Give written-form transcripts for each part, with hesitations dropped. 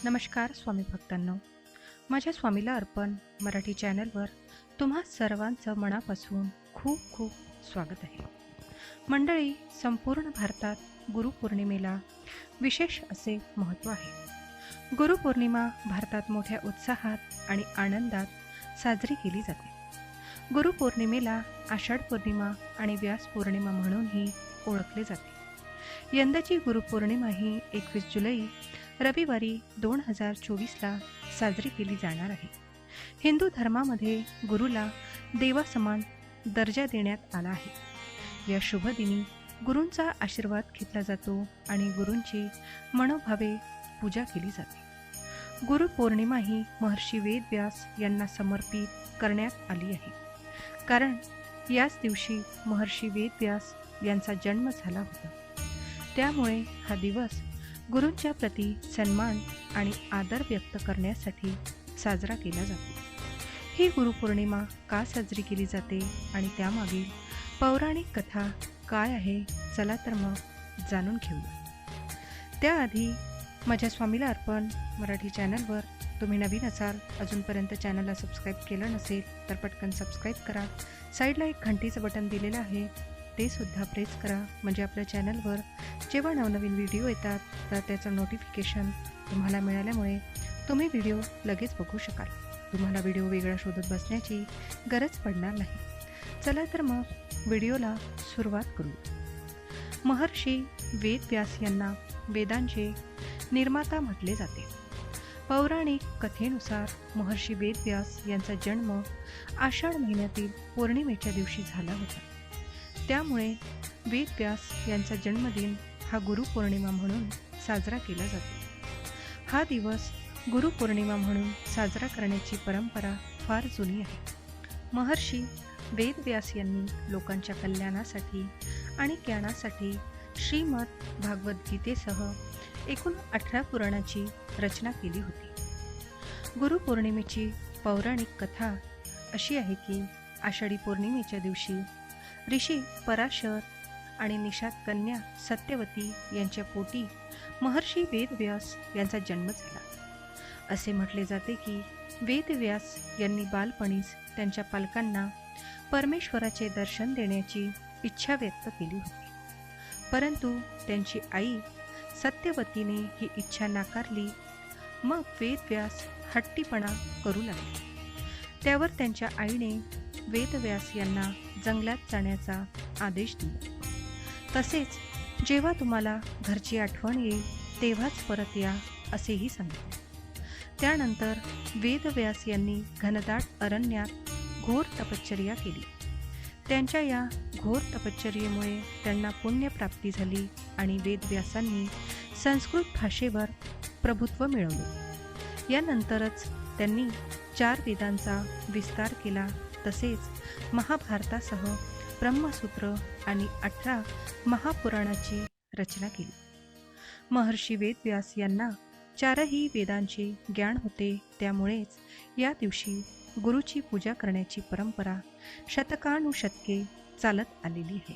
नमस्कार स्वामी भक्तांनो, माझ्या स्वामीला अर्पण मराठी चॅनलवर तुम्हा सर्वांचं मनापासून खूप खूप स्वागत आहे. मंडळी, संपूर्ण भारतात गुरुपौर्णिमेला विशेष असे महत्त्व आहे. गुरुपौर्णिमा भारतात मोठ्या उत्साहात आणि आनंदात साजरी केली जाते. गुरुपौर्णिमेला आषाढ पौर्णिमा आणि व्यास पौर्णिमा म्हणूनही ओळखले जाते. यंदाची गुरुपौर्णिमा ही 21 जुलै रविवारी 2024ला साजरी केली जाणार आहे. हिंदू धर्मामध्ये गुरुला देवासमान दर्जा देण्यात आला आहे. या शुभ दिनी गुरूंचा आशीर्वाद घेतला जातो आणि गुरूंची मनोभावे पूजा केली जाते. गुरुपौर्णिमा ही महर्षी वेदव्यास यांना समर्पित करण्यात आली आहे, कारण याच दिवशी महर्षी वेदव्यास यांचा जन्म झाला होता. त्यामुळे हा दिवस गुरूंच्या प्रती सन्मान आणि आदर व्यक्त करण्यासाठी साजरा केला जातो. ही गुरुपौर्णिमा का साजरी केली जाते आणि त्यामागील पौराणिक कथा काय आहे, चला तर मग जाणून घेऊया. त्याआधी माझ्या स्वामीला अर्पण मराठी चॅनलवर तुम्ही नवीन असाल, अजूनपर्यंत चॅनलला सबस्क्राईब केलं नसेल तर पटकन सबस्क्राईब करा. साईडला एक घंटीचं बटन दिलेलं आहे, ते सुद्धा प्रेस करा, म्हणजे आपल्या चॅनलवर जेव्हा नवनवीन व्हिडिओ येतात तर त्याचं नोटिफिकेशन तुम्हाला मिळाल्यामुळे तुम्ही व्हिडिओ लगेच बघू शकाल. तुम्हाला व्हिडिओ वेगळा शोधत बसण्याची गरज पडणार नाही. चला तर मग व्हिडिओला सुरुवात करू. महर्षी वेदव्यास यांना वेदांचे निर्माता म्हटले जाते. पौराणिक कथेनुसार महर्षी वेदव्यास यांचा जन्म आषाढ महिन्यातील पौर्णिमेच्या दिवशी झाला होता. त्यामुळे वेदव्यास यांचा जन्मदिन हा गुरुपौर्णिमा म्हणून साजरा केला जातो. हा दिवस गुरुपौर्णिमा म्हणून साजरा करण्याची परंपरा फार जुनी आहे. महर्षी वेदव्यास यांनी लोकांच्या कल्याणासाठी आणि ज्ञानासाठी श्रीमद भागवद्गीतेसह एकूण 18 पुराणाची रचना केली होती. गुरुपौर्णिमेची पौराणिक कथा अशी आहे की आषाढी पौर्णिमेच्या दिवशी ऋषी पराशर आणि निषाद कन्या सत्यवती यांच्या पोटी महर्षी वेदव्यास यांचा जन्म झाला. असे म्हटले जाते की वेदव्यास यांनी बालपणीच त्यांच्या पालकांना परमेश्वराचे दर्शन देण्याची इच्छा व्यक्त केली होती, परंतु त्यांची आई सत्यवतीने ही इच्छा नाकारली. मग वेदव्यास हट्टीपणा करू लागले. त्यावर त्यांच्या आईने वेदव्यास यांना जंगलात जाण्याचा आदेश दिला. तसेच जेव्हा तुम्हाला घरची आठवण येईल तेव्हाच परत या असेही सांगितले. त्यानंतर वेदव्यास यांनी घनदाट अरण्यात घोर तपश्चर्या केली. त्यांच्या या घोर तपश्चर्येमुळे त्यांना पुण्यप्राप्ती झाली आणि वेदव्यासांनी संस्कृत भाषेवर प्रभुत्व मिळवले. यानंतरच त्यांनी 4 वेदांचा विस्तार केला. तसेच महाभारतासह ब्रह्मसूत्र आणि 18 महापुराणाची रचना केली. महर्षी वेदव्यास यांना 4ही वेदांचे ज्ञान होते. त्यामुळेच या दिवशी गुरुची पूजा करण्याची परंपरा शतकानुशतके चालत आलेली आहे.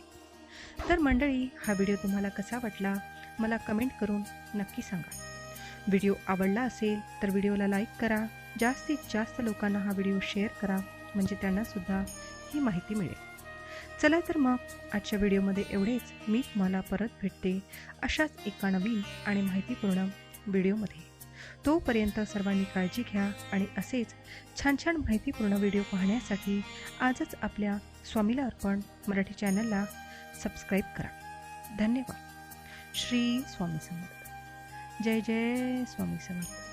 तर मंडळी, हा व्हिडिओ तुम्हाला कसा वाटला मला कमेंट करून नक्की सांगा. व्हिडिओ आवडला असेल तर व्हिडिओला लाईक करा. जास्तीत जास्त लोकांना हा व्हिडिओ शेअर करा, म्हणजे त्यांनासुद्धा ही माहिती मिळेल. चला तर मग आजच्या व्हिडिओमध्ये एवढेच. मी तुम्हाला परत भेटते अशाच एका नवीन आणि माहितीपूर्ण व्हिडिओमध्ये. तोपर्यंत सर्वांनी काळजी घ्या आणि असेच छान छान माहितीपूर्ण व्हिडिओ पाहण्यासाठी आजच आपल्या स्वामीला अर्पण मराठी चॅनलला सबस्क्राईब करा. धन्यवाद. श्री स्वामी समर्थ. जय जय स्वामी समर्थ.